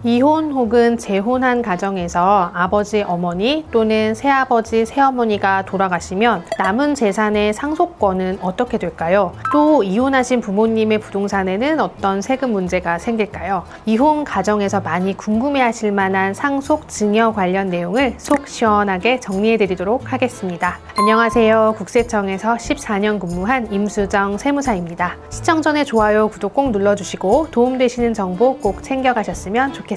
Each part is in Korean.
이혼 혹은 재혼한 가정에서 아버지, 어머니 또는 새아버지, 새어머니가 돌아가시면 남은 재산의 상속권은 어떻게 될까요? 또 이혼하신 부모님의 부동산에는 어떤 세금 문제가 생길까요? 이혼 가정에서 많이 궁금해하실 만한 상속 증여 관련 내용을 속 시원하게 정리해드리도록 하겠습니다. 안녕하세요. 국세청에서 14년 근무한 임수정 세무사입니다. 시청 전에 좋아요, 구독 꼭 눌러주시고 도움되시는 정보 꼭 챙겨가셨으면 좋겠습니다.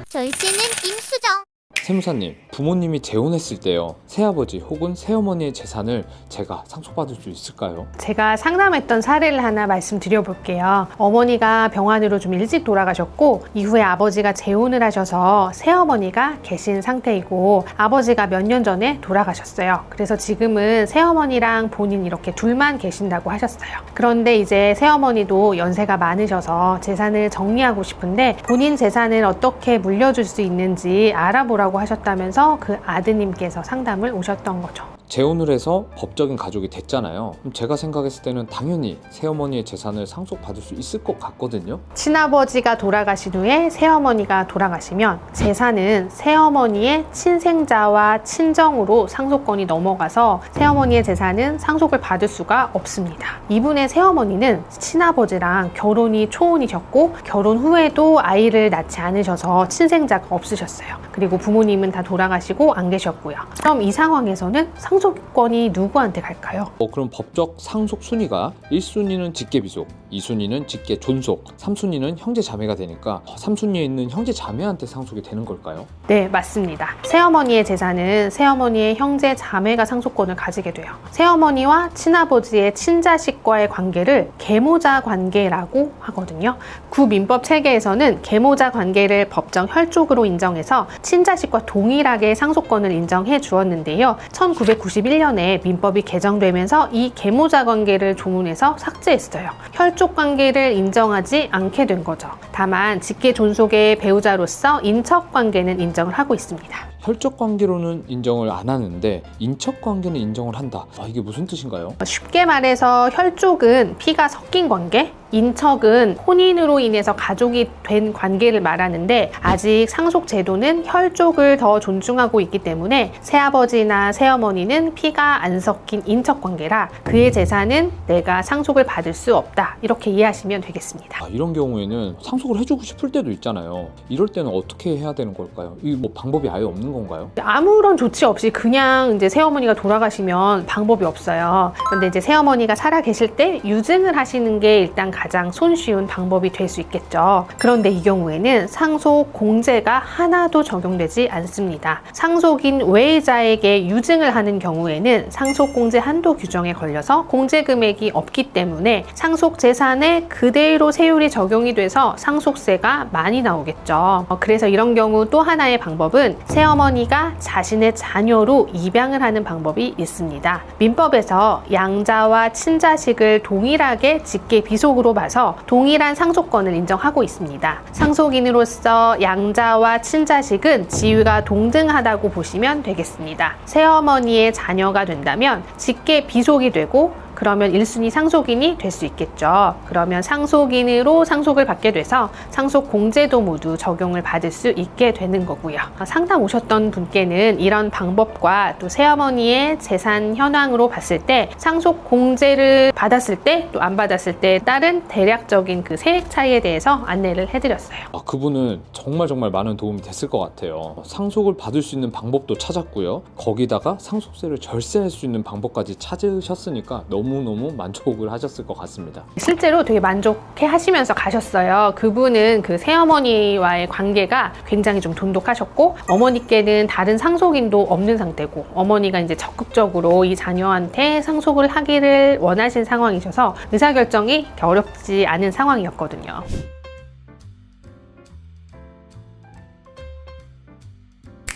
절씨는 임수정. 세무사님, 부모님이 재혼했을 때요, 새아버지 혹은 새어머니의 재산을 제가 상속받을 수 있을까요? 제가 상담했던 사례를 하나 말씀드려 볼게요. 어머니가 병환으로 좀 일찍 돌아가셨고 이후에 아버지가 재혼을 하셔서 새어머니가 계신 상태이고 아버지가 몇 년 전에 돌아가셨어요. 그래서 지금은 새어머니랑 본인 이렇게 둘만 계신다고 하셨어요. 그런데 이제 새어머니도 연세가 많으셔서 재산을 정리하고 싶은데 본인 재산을 어떻게 물려줄 수 있는지 알아보라고 하셨다면서 그 아드님께서 상담을 오셨던 거죠. 재혼을 해서 법적인 가족이 됐잖아요. 그럼 제가 생각했을 때는 당연히 새어머니의 재산을 상속받을 수 있을 것 같거든요. 친아버지가 돌아가신 후에 새어머니가 돌아가시면 재산은 새어머니의 친생자와 친정으로 상속권이 넘어가서 새어머니의 재산은 상속을 받을 수가 없습니다. 이분의 새어머니는 친아버지랑 결혼이 초혼이셨고 결혼 후에도 아이를 낳지 않으셔서 친생자가 없으셨어요. 그리고 부모님은 다 돌아가시고 안 계셨고요. 그럼 이 상황에서는 상속권이 누구한테 갈까요? 그럼 법적 상속 순위가 1순위는 직계비속, 2순위는 직계존속, 3순위는 형제자매가 되니까 3순위에 있는 형제자매한테 상속이 되는 걸까요? 네, 맞습니다. 새어머니의 재산은 새어머니의 형제자매가 상속권을 가지게 돼요. 새어머니와 친아버지의 친자식과의 관계를 계모자 관계라고 하거든요. 구민법 체계에서는 계모자 관계를 법정 혈족으로 인정해서 친자식과 동일하게 상속권을 인정해 주었는데요. 1991년에 민법이 개정되면서 이 계모자 관계를 조문해서 삭제했어요. 혈족 관계를 인정하지 않게 된 거죠. 다만 직계 존속의 배우자로서 인척 관계는 인정을 하고 있습니다. 혈족 관계로는 인정을 안 하는데 인척 관계는 인정을 한다. 이게 무슨 뜻인가요? 쉽게 말해서 혈족은 피가 섞인 관계, 인척은 혼인으로 인해서 가족이 된 관계를 말하는데 아직 상속 제도는 혈족을 더 존중하고 있기 때문에 새아버지나 새어머니는 피가 안 섞인 인척 관계라 그의 재산은 내가 상속을 받을 수 없다. 이렇게 이해하시면 되겠습니다. 이런 경우에는 상속을 해주고 싶을 때도 있잖아요. 이럴 때는 어떻게 해야 되는 걸까요? 이 방법이 아예 없는 건가요? 아무런 조치 없이 그냥 이제 새어머니가 돌아가시면 방법이 없어요. 그런데 이제 새어머니가 살아 계실 때 유증을 하시는 게 일단 가장 손쉬운 방법이 될 수 있겠죠. 그런데 이 경우에는 상속 공제가 하나도 적용되지 않습니다. 상속인 외자에게 유증을 하는 경우에는 상속 공제 한도 규정에 걸려서 공제 금액이 없기 때문에 상속 재산에 그대로 세율이 적용이 돼서 상속세가 많이 나오겠죠. 그래서 이런 경우 또 하나의 방법은 새어머니가 자신의 자녀로 입양을 하는 방법이 있습니다. 민법에서 양자와 친자식을 동일하게 직계 비속으로 봐서 동일한 상속권을 인정하고 있습니다. 상속인으로서 양자와 친자식은 지위가 동등하다고 보시면 되겠습니다. 새어머니의 자녀가 된다면 직계 비속이 되고 그러면 1순위 상속인이 될 수 있겠죠. 그러면 상속인으로 상속을 받게 돼서 상속 공제도 모두 적용을 받을 수 있게 되는 거고요. 상담 오셨던 분께는 이런 방법과 또 새어머니의 재산 현황으로 봤을 때 상속 공제를 받았을 때 또 안 받았을 때 따른 대략적인 그 세액 차이에 대해서 안내를 해드렸어요. 그분은 정말 많은 도움이 됐을 것 같아요. 상속을 받을 수 있는 방법도 찾았고요. 거기다가 상속세를 절세할 수 있는 방법까지 찾으셨으니까 너무너무 만족을 하셨을 것 같습니다. 실제로 되게 만족해 하시면서 가셨어요. 그분은 그 새어머니와의 관계가 굉장히 좀 돈독하셨고 어머니께는 다른 상속인도 없는 상태고 어머니가 이제 적극적으로 이 자녀한테 상속을 하기를 원하신 상황이셔서 의사결정이 어렵지 않은 상황이었거든요.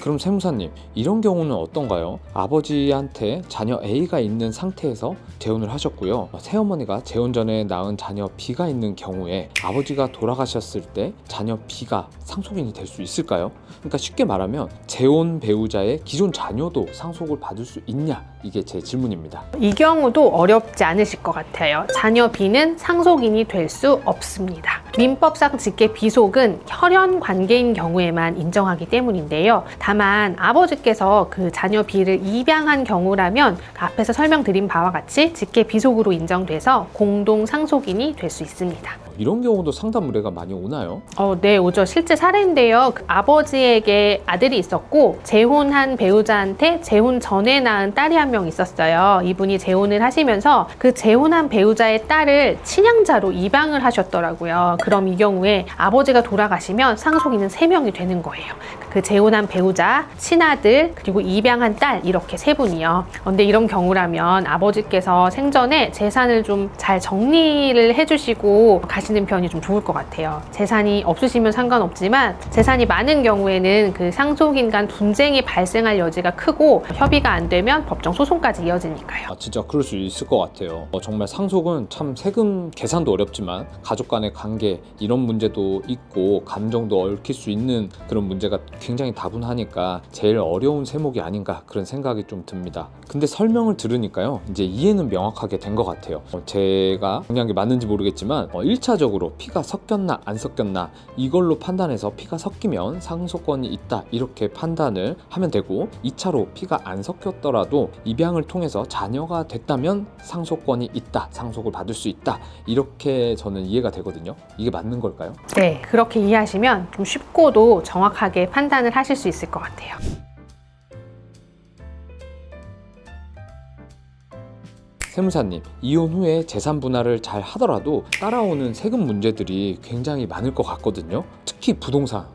그럼 세무사님, 이런 경우는 어떤가요? 아버지한테 자녀 A가 있는 상태에서 재혼을 하셨고요. 새어머니가 재혼 전에 낳은 자녀 B가 있는 경우에 아버지가 돌아가셨을 때 자녀 B가 상속인이 될 수 있을까요? 그러니까 쉽게 말하면 재혼 배우자의 기존 자녀도 상속을 받을 수 있냐? 이게 제 질문입니다. 이 경우도 어렵지 않으실 것 같아요. 자녀 B는 상속인이 될 수 없습니다. 민법상 직계 비속은 혈연 관계인 경우에만 인정하기 때문인데요. 다만 아버지께서 그 자녀 B를 입양한 경우라면 그 앞에서 설명드린 바와 같이 직계 비속으로 인정돼서 공동 상속인이 될 수 있습니다. 이런 경우도 상담 의뢰가 많이 오나요? 네, 오죠. 실제 사례인데요. 그 아버지에게 아들이 있었고 재혼한 배우자한테 재혼 전에 낳은 딸이 한 명 있었어요. 이분이 재혼을 하시면서 그 재혼한 배우자의 딸을 친양자로 입양을 하셨더라고요. 그럼 이 경우에 아버지가 돌아가시면 상속인은 3명이 되는 거예요. 그 재혼한 배우자, 친아들, 그리고 입양한 딸 이렇게 3분이요. 그런데 이런 경우라면 아버지께서 생전에 재산을 좀 잘 정리를 해주시고 가시는 편이 좀 좋을 것 같아요. 재산이 없으시면 상관없지만 재산이 많은 경우에는 그 상속인 간 분쟁이 발생할 여지가 크고 협의가 안 되면 법정 소송까지 이어지니까요. 진짜 그럴 수 있을 것 같아요. 정말 상속은 참 세금 계산도 어렵지만 가족 간의 관계 이런 문제도 있고 감정도 얽힐 수 있는 그런 문제가 굉장히 다분하니까 제일 어려운 세목이 아닌가 그런 생각이 좀 듭니다. 근데 설명을 들으니까요 이제 이해는 명확하게 된 것 같아요. 제가 정리한 게 맞는지 모르겠지만 1차적으로 피가 섞였나 안 섞였나 이걸로 판단해서 피가 섞이면 상속권이 있다 이렇게 판단을 하면 되고 2차로 피가 안 섞였더라도 입양을 통해서 자녀가 됐다면 상속권이 있다, 상속을 받을 수 있다 이렇게 저는 이해가 되거든요. 이게 맞는 걸까요? 네, 그렇게 이해하시면 좀 쉽고도 정확하게 판단을 하실 수 있을 것 같아요. 세무사님, 이혼 후에 재산 분할을 잘 하더라도 따라오는 세금 문제들이 굉장히 많을 것 같거든요. 특히 부동산,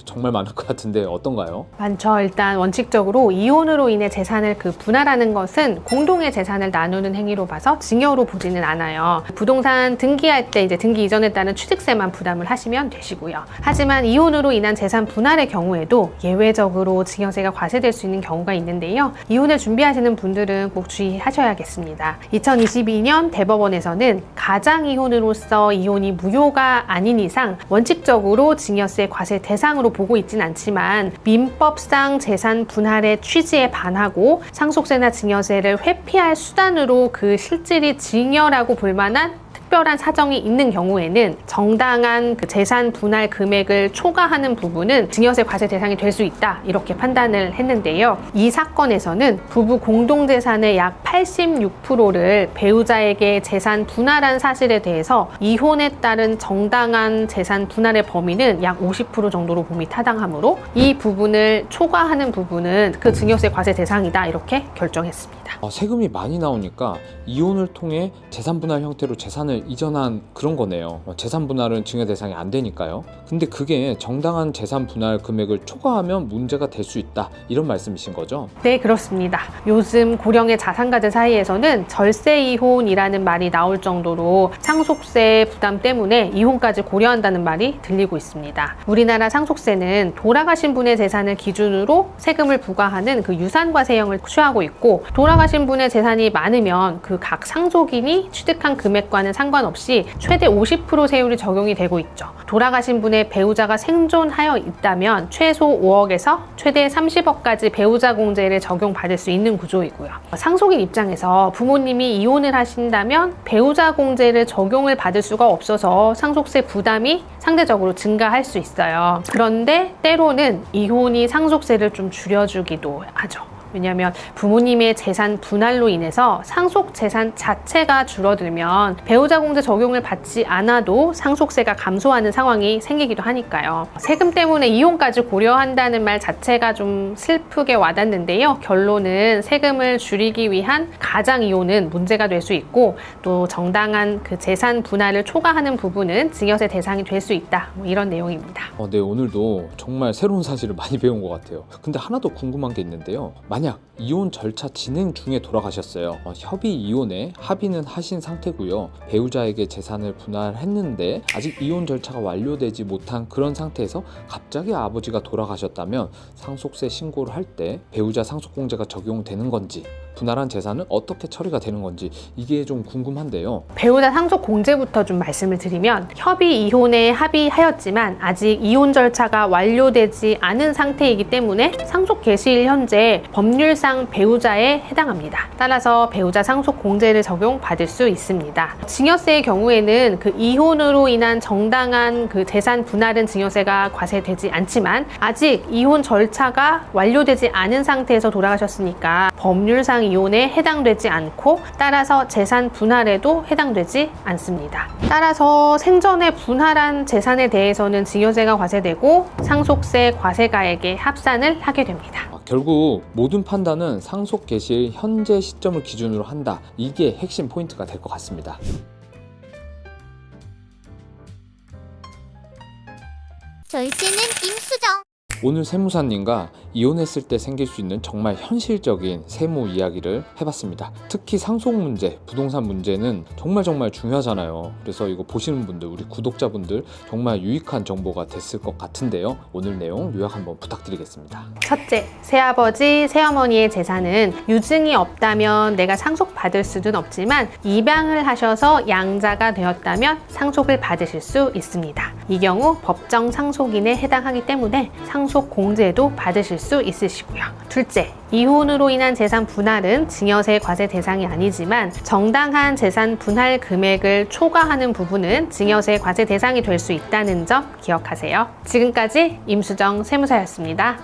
정말 많을 것 같은데 어떤가요? 많죠. 일단 원칙적으로 이혼으로 인해 재산을 분할하는 것은 공동의 재산을 나누는 행위로 봐서 증여로 보지는 않아요. 부동산 등기할 때 이제 등기 이전에 따른 취득세만 부담을 하시면 되시고요. 하지만 이혼으로 인한 재산 분할의 경우에도 예외적으로 증여세가 과세될 수 있는 경우가 있는데요. 이혼을 준비하시는 분들은 꼭 주의하셔야겠습니다. 2022년 대법원에서는 가장이혼으로서 이혼이 무효가 아닌 이상 원칙적으로 증여세 과세 대상으로 보고 있진 않지만 민법상 재산 분할의 취지에 반하고 상속세나 증여세를 회피할 수단으로 그 실질이 증여라고 볼 만한 특별한 사정이 있는 경우에는 정당한 그 재산 분할 금액을 초과하는 부분은 증여세 과세 대상이 될 수 있다 이렇게 판단을 했는데요. 이 사건에서는 부부 공동재산의 약 86%를 배우자에게 재산 분할한 사실에 대해서 이혼에 따른 정당한 재산 분할의 범위는 약 50% 정도로 봄이 타당하므로 이 부분을 초과하는 부분은 그 증여세 과세 대상이다 이렇게 결정했습니다. 세금이 많이 나오니까 이혼을 통해 재산 분할 형태로 재산을 이전한 그런 거네요. 재산 분할은 증여 대상이 안 되니까요. 근데 그게 정당한 재산 분할 금액을 초과하면 문제가 될 수 있다 이런 말씀이신 거죠? 네, 그렇습니다. 요즘 고령의 자산가들 사이에서는 절세 이혼이라는 말이 나올 정도로 상속세 부담 때문에 이혼까지 고려한다는 말이 들리고 있습니다. 우리나라 상속세는 돌아가신 분의 재산을 기준으로 세금을 부과하는 그 유산과세형을 취하고 있고 돌아가신 분의 재산이 많으면 그 각 상속인이 취득한 금액과는 상관없이 최대 50% 세율이 적용이 되고 있죠. 돌아가신 분의 배우자가 생존하여 있다면 최소 5억에서 최대 30억까지 배우자 공제를 적용받을 수 있는 구조이고요. 상속인 입장에서 부모님이 이혼을 하신다면 배우자 공제를 적용을 받을 수가 없어서 상속세 부담이 상대적으로 증가할 수 있어요. 그런데 때로는 이혼이 상속세를 좀 줄여주기도 하죠. 왜냐하면 부모님의 재산 분할로 인해서 상속 재산 자체가 줄어들면 배우자 공제 적용을 받지 않아도 상속세가 감소하는 상황이 생기기도 하니까요. 세금 때문에 이혼까지 고려한다는 말 자체가 좀 슬프게 와닿는데요. 결론은 세금을 줄이기 위한 가장 이혼은 문제가 될 수 있고 또 정당한 그 재산 분할을 초과하는 부분은 증여세 대상이 될 수 있다. 이런 내용입니다. 네, 오늘도 정말 새로운 사실을 많이 배운 것 같아요. 근데 하나 더 궁금한 게 있는데요. 만약 이혼 절차 진행 중에 돌아가셨어요. 협의 이혼에 합의는 하신 상태고요. 배우자에게 재산을 분할했는데 아직 이혼 절차가 완료되지 못한 그런 상태에서 갑자기 아버지가 돌아가셨다면 상속세 신고를 할 때 배우자 상속공제가 적용되는 건지 분할한 재산은 어떻게 처리가 되는 건지 이게 좀 궁금한데요. 배우자 상속 공제부터 좀 말씀을 드리면 협의 이혼에 합의하였지만 아직 이혼 절차가 완료되지 않은 상태이기 때문에 상속 개시일 현재 법률상 배우자에 해당합니다. 따라서 배우자 상속 공제를 적용받을 수 있습니다. 증여세의 경우에는 그 이혼으로 인한 정당한 그 재산 분할은 증여세가 과세되지 않지만 아직 이혼 절차가 완료되지 않은 상태에서 돌아가셨으니까 법률상 이혼에 해당되지 않고 따라서 재산 분할에도 해당되지 않습니다. 따라서 생전에 분할한 재산에 대해서는 증여세가 과세되고 상속세 과세가액에 합산을 하게 됩니다. 결국 모든 판단은 상속 개시일 현재 시점을 기준으로 한다. 이게 핵심 포인트가 될 것 같습니다. 절제는 임수정. 오늘 세무사님과 이혼했을 때 생길 수 있는 정말 현실적인 세무 이야기를 해봤습니다. 특히 상속 문제, 부동산 문제는 정말 중요하잖아요. 그래서 이거 보시는 분들, 우리 구독자분들 정말 유익한 정보가 됐을 것 같은데요. 오늘 내용 요약 한번 부탁드리겠습니다. 첫째, 새아버지, 새어머니의 재산은 유증이 없다면 내가 상속받을 수는 없지만 입양을 하셔서 양자가 되었다면 상속을 받으실 수 있습니다. 이 경우 법정 상속인에 해당하기 때문에 상속 공제도 받으실 수 있으시고요. 둘째, 이혼으로 인한 재산 분할은 증여세 과세 대상이 아니지만 정당한 재산 분할 금액을 초과하는 부분은 증여세 과세 대상이 될 수 있다는 점 기억하세요. 지금까지 임수정 세무사였습니다.